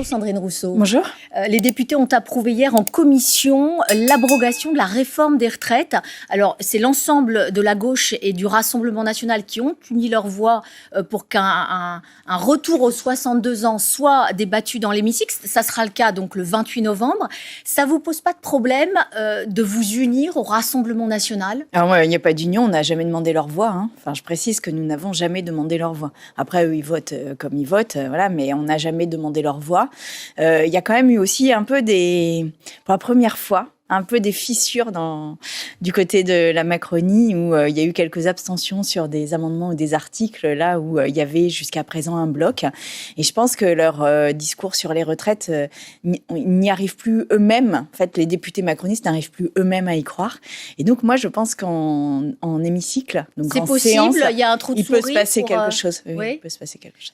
Sandrine Rousseau. Bonjour. Les députés ont approuvé hier en commission l'abrogation de la réforme des retraites. Alors, c'est l'ensemble de la gauche et du Rassemblement national qui ont uni leur voix pour qu'un retour aux 62 ans soit débattu dans l'hémicycle. Ça sera le cas donc le 28 novembre. Ça vous pose pas de problème de vous unir au Rassemblement national? Alors, il n'y a pas d'union, on n'a jamais demandé leur voix. Enfin, je précise que nous n'avons jamais demandé leur voix. Après, eux, ils votent comme ils votent, voilà, mais on n'a jamais demandé leur voix. Il y a quand même eu aussi un peu pour la première fois, un peu des fissures du côté de la Macronie où il y a eu quelques abstentions sur des amendements ou des articles là où il y avait jusqu'à présent un bloc. Et je pense que leur discours sur les retraites n'y arrivent plus eux-mêmes. En fait, les députés macronistes n'arrivent plus eux-mêmes à y croire. Et donc moi, je pense qu'en hémicycle, donc c'est en possible, séance, il y a un trou de souris. Il peut se passer quelque chose. Oui, il peut se passer quelque chose.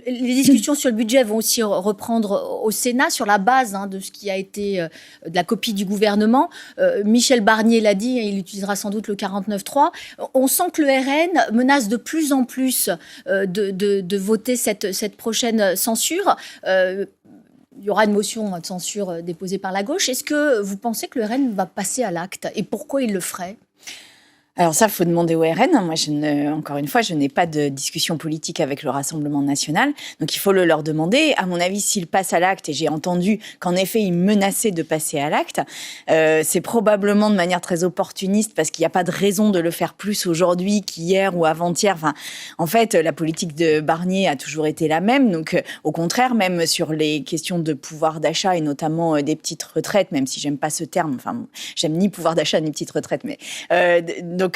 Les discussions sur le budget vont aussi reprendre au Sénat sur la base de ce qui a été de la copie du gouvernement. Michel Barnier l'a dit, il utilisera sans doute le 49.3. On sent que le RN menace de plus en plus de voter cette prochaine censure. Il y aura une motion de censure déposée par la gauche. Est-ce que vous pensez que le RN va passer à l'acte? Et pourquoi il le ferait? Alors ça, il faut demander au RN. Moi, encore une fois, je n'ai pas de discussion politique avec le Rassemblement national. Donc, il faut le leur demander. À mon avis, s'ils passent à l'acte, et j'ai entendu qu'en effet, ils menaçaient de passer à l'acte, c'est probablement de manière très opportuniste parce qu'il n'y a pas de raison de le faire plus aujourd'hui qu'hier ou avant-hier. Enfin, en fait, la politique de Barnier a toujours été la même. Donc, au contraire, même sur les questions de pouvoir d'achat et notamment des petites retraites, même si j'aime pas ce terme. Enfin, j'aime ni pouvoir d'achat ni petites retraites, mais donc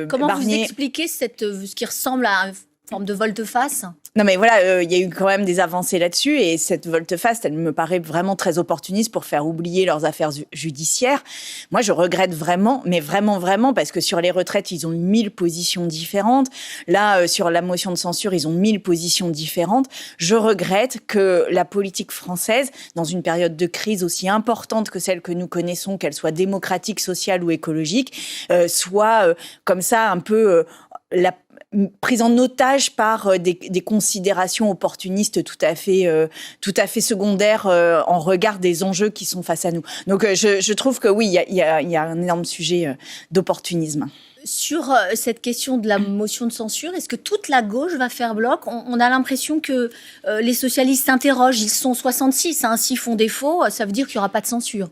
comment Barnier... vous expliquez ce qui ressemble à une forme de volte-face? Non mais voilà, il y a eu quand même des avancées là-dessus et cette volte-face, elle me paraît vraiment très opportuniste pour faire oublier leurs affaires judiciaires. Moi, je regrette vraiment, mais vraiment, parce que sur les retraites, ils ont eu 1000 positions différentes. Là, sur la motion de censure, ils ont 1000 positions différentes. Je regrette que la politique française, dans une période de crise aussi importante que celle que nous connaissons, qu'elle soit démocratique, sociale ou écologique, soit comme ça un peu prise en otage par des considérations opportunistes tout à fait secondaires en regard des enjeux qui sont face à nous. Donc je trouve que oui, il y a un énorme sujet d'opportunisme. Sur cette question de la motion de censure, est-ce que toute la gauche va faire bloc? On a l'impression que les socialistes s'interrogent, ils sont 66, s'ils font défaut, ça veut dire qu'il n'y aura pas de censure.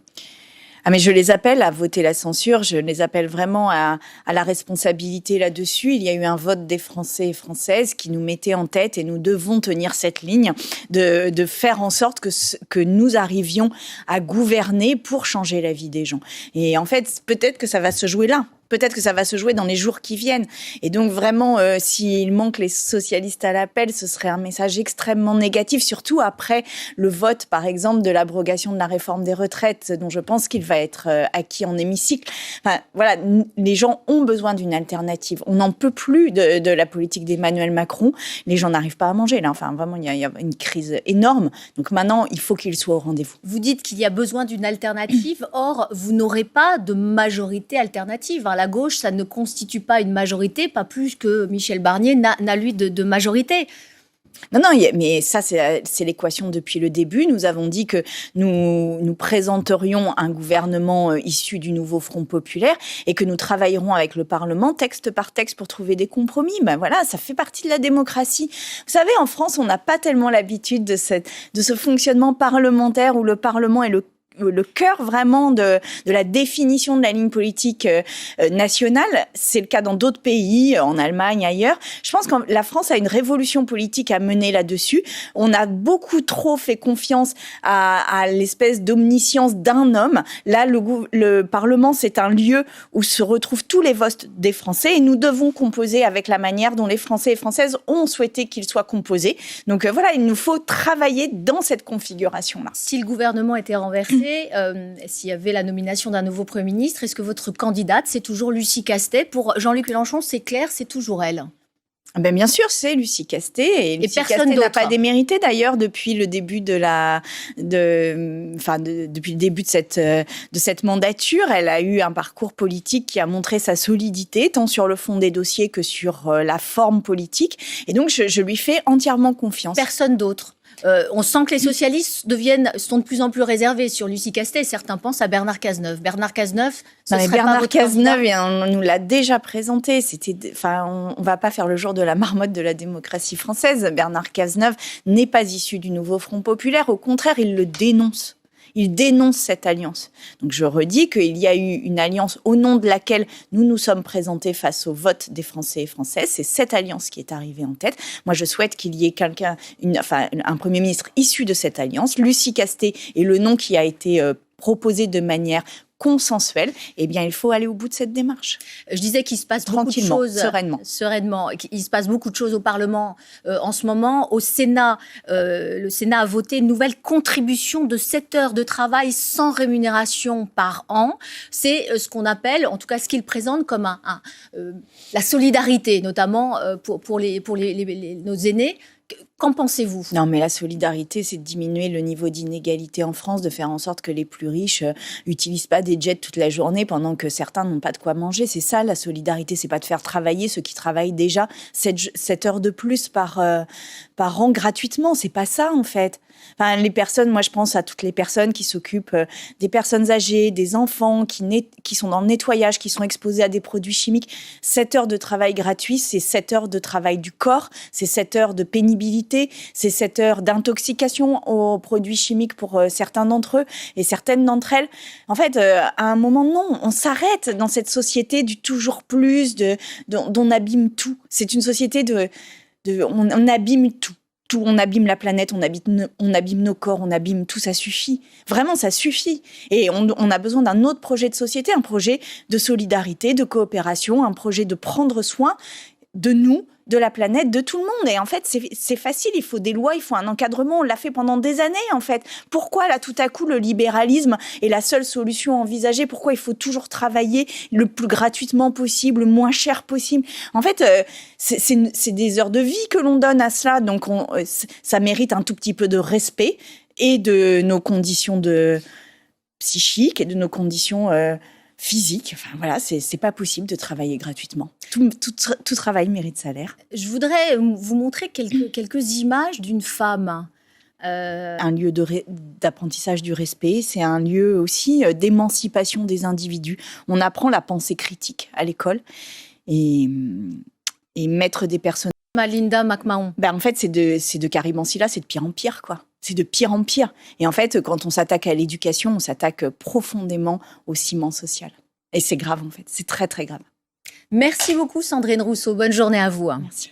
Ah mais je les appelle à voter la censure, je les appelle vraiment à la responsabilité là-dessus. Il y a eu un vote des Français et Françaises qui nous mettait en tête et nous devons tenir cette ligne de faire en sorte que nous arrivions à gouverner pour changer la vie des gens. Et en fait, peut-être que ça va se jouer là. Peut-être que ça va se jouer dans les jours qui viennent. Et donc vraiment, s'il manque les socialistes à l'appel, ce serait un message extrêmement négatif, surtout après le vote, par exemple, de l'abrogation de la réforme des retraites, dont je pense qu'il va être acquis en hémicycle. Enfin, voilà, les gens ont besoin d'une alternative. On n'en peut plus de la politique d'Emmanuel Macron. Les gens n'arrivent pas à manger, là. Enfin, vraiment, il y a une crise énorme. Donc maintenant, il faut qu'ils soient au rendez-vous. Vous dites qu'il y a besoin d'une alternative. Or, vous n'aurez pas de majorité alternative. La gauche, ça ne constitue pas une majorité, pas plus que Michel Barnier n'a lui de majorité. Non, mais ça, c'est l'équation depuis le début. Nous avons dit que nous présenterions un gouvernement issu du nouveau Front populaire et que nous travaillerons avec le Parlement, texte par texte, pour trouver des compromis. Ben voilà, ça fait partie de la démocratie. Vous savez, en France, on n'a pas tellement l'habitude de ce fonctionnement parlementaire où le Parlement est le cœur vraiment de la définition de la ligne politique nationale. C'est le cas dans d'autres pays, en Allemagne, ailleurs. Je pense que la France a une révolution politique à mener là-dessus. On a beaucoup trop fait confiance à l'espèce d'omniscience d'un homme. Là, le Parlement, c'est un lieu où se retrouvent tous les votes des Français et nous devons composer avec la manière dont les Français et Françaises ont souhaité qu'il soit composé. Donc voilà, il nous faut travailler dans cette configuration-là. Si le gouvernement était renversé, s'il y avait la nomination d'un nouveau Premier ministre, est-ce que votre candidate, c'est toujours Lucie Castet? Pour Jean-Luc Mélenchon, c'est clair, c'est toujours elle. Ben bien sûr, c'est Lucie Castet. Et Lucie Castet n'a pas démérité d'ailleurs depuis le début depuis le début de cette mandature. Elle a eu un parcours politique qui a montré sa solidité, tant sur le fond des dossiers que sur la forme politique. Et donc, je lui fais entièrement confiance. Personne d'autre? On sent que les socialistes sont de plus en plus réservés sur Lucie Castet. Certains pensent à Bernard Cazeneuve. Bernard Cazeneuve, Bernard Cazeneuve, on nous l'a déjà présenté. On va pas faire le jour de la marmotte de la démocratie française. Bernard Cazeneuve n'est pas issu du nouveau Front populaire. Au contraire, il le dénonce. Il dénonce cette alliance. Donc je redis qu'il y a eu une alliance au nom de laquelle nous nous sommes présentés face au vote des Français et Françaises. C'est cette alliance qui est arrivée en tête. Moi, je souhaite qu'il y ait un Premier ministre issu de cette alliance. Lucie Castet est le nom qui a été proposé de manière consensuelle. Eh bien, il faut aller au bout de cette démarche. Je disais qu'il se passe beaucoup de choses sereinement. Il se passe beaucoup de choses au Parlement en ce moment. Au Sénat, le Sénat a voté une nouvelle contribution de 7 heures de travail sans rémunération par an. C'est ce qu'on appelle, en tout cas ce qu'il présente comme la solidarité, notamment pour nos aînés. Qu'en pensez-vous ? Non, mais la solidarité, c'est de diminuer le niveau d'inégalité en France, de faire en sorte que les plus riches utilisent pas des jets toute la journée pendant que certains n'ont pas de quoi manger. C'est ça, la solidarité. C'est pas de faire travailler ceux qui travaillent déjà 7 heures de plus par an gratuitement. C'est pas ça, en fait. Enfin, les personnes, moi, je pense à toutes les personnes qui s'occupent des personnes âgées, des enfants qui sont dans le nettoyage, qui sont exposés à des produits chimiques. 7 heures de travail gratuit, c'est 7 heures de travail du corps, c'est 7 heures de pénibilité, c'est 7 heures d'intoxication aux produits chimiques pour certains d'entre eux et certaines d'entre elles. En fait, à un moment, non, on s'arrête dans cette société du toujours plus, dont on abîme tout. C'est une société on abîme tout. On abîme la planète, on abîme nos corps, on abîme tout, ça suffit. Vraiment, ça suffit. Et on a besoin d'un autre projet de société, un projet de solidarité, de coopération, un projet de prendre soin de nous, de la planète, de tout le monde. Et en fait, c'est facile, il faut des lois, il faut un encadrement. On l'a fait pendant des années, en fait. Pourquoi, là, tout à coup, le libéralisme est la seule solution envisagée ? Pourquoi il faut toujours travailler le plus gratuitement possible, le moins cher possible ? En fait, c'est des heures de vie que l'on donne à cela. Donc, ça mérite un tout petit peu de respect et de nos conditions psychiques et de nos conditions physique. Enfin, voilà, c'est pas possible de travailler gratuitement. Tout travail mérite salaire. Je voudrais vous montrer quelques images d'une femme. Un lieu d'apprentissage du respect, c'est un lieu aussi d'émancipation des individus. On apprend la pensée critique à l'école et mettre des personnes. Linda McMahon. En fait, c'est de Karim Ancila, c'est de pire en pire, quoi. C'est de pire en pire. Et en fait, quand on s'attaque à l'éducation, on s'attaque profondément au ciment social. Et c'est grave, en fait. C'est très, très grave. Merci beaucoup, Sandrine Rousseau. Bonne journée à vous. Merci.